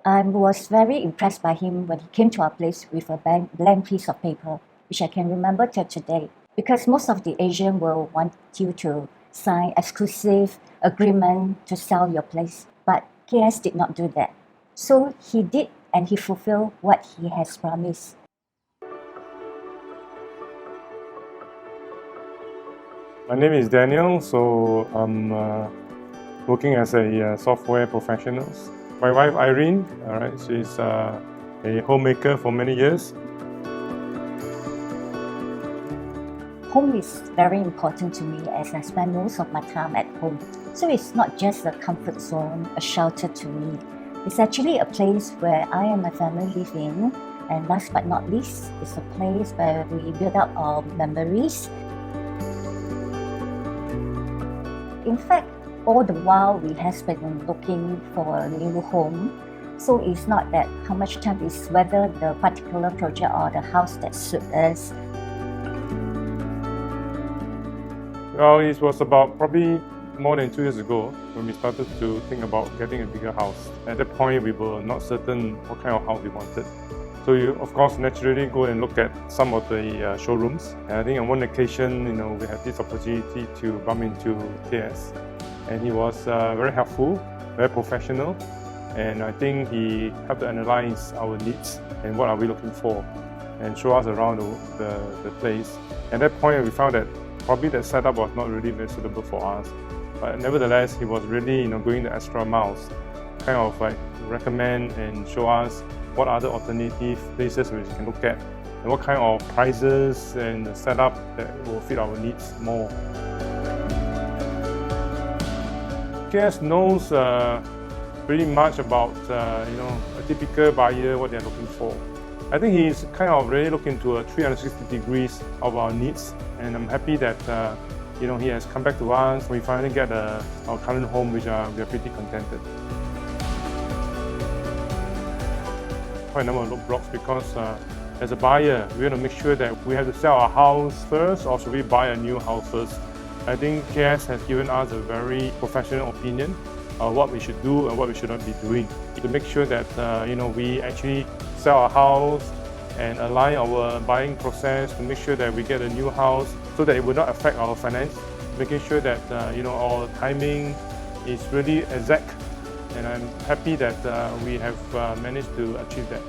I was very impressed by him when he came to our place with a blank piece of paper, which I can remember till today. Because most of the Asian will want you to sign exclusive agreement to sell your place, but KS did not do that. So he did, and he fulfilled what he has promised. My name is Daniel, so I'm working as a software professional. My wife Irene, she's a homemaker for many years. Home is very important to me as I spend most of my time at home. So it's not just a comfort zone, a shelter to me. It's actually a place where I and my family live in. And last but not least, it's a place where we build up our memories. In fact, all the while we have been looking for a new home. So it's not that how much time is whether the particular project or the house that suits us. Well, it was about probably more than 2 years ago when we started to think about getting a bigger house. At that point, we were not certain what kind of house we wanted. So you, of course, naturally go and look at some of the showrooms. And I think on one occasion, we had this opportunity to bump into KS. And he was very helpful, very professional. And I think he helped to analyze our needs and what are we looking for and show us around the place. At that point, we found that probably that setup was not really very suitable for us. But nevertheless, he was really going the extra miles, kind of like recommend and show us what other alternative places we can look at and what kind of prices and the setup that will fit our needs more. KS knows pretty much about a typical buyer, what they're looking for. I think he's kind of really looking to a 360 degrees of our needs, and I'm happy that he has come back to us. We finally get our current home, which we are pretty contented. Quite a number of roadblocks because as a buyer, we want to make sure that we have to sell our house first, or should we buy a new house first? I think KS has given us a very professional opinion of what we should do and what we should not be doing to make sure that we actually sell our house and align our buying process to make sure that we get a new house so that it will not affect our finance, making sure that our timing is really exact, and I'm happy that we have managed to achieve that.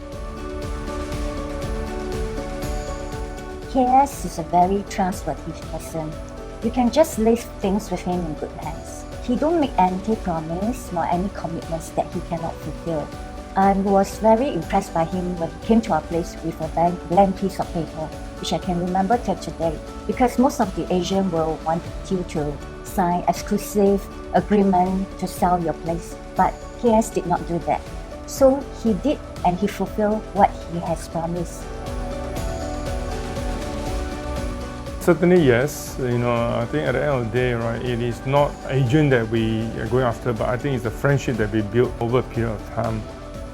KS is a very trustworthy person. You can just leave things with him in good hands. He don't make any promise nor any commitments that he cannot fulfill. I was very impressed by him when he came to our place with a blank piece of paper, which I can remember till today. Because most of the Asian will want you to sign exclusive agreement to sell your place, but KS did not do that. So he did, and he fulfilled what he has promised. Certainly yes. I think at the end of the day, it is not agent that we are going after, but I think it's a friendship that we built over a period of time.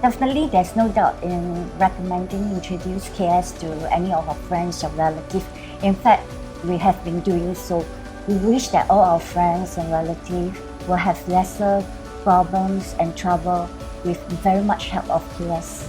Definitely, there's no doubt in recommending introduce KS to any of our friends or relatives. In fact, we have been doing so. We wish that all our friends and relatives will have lesser problems and trouble with very much help of KS.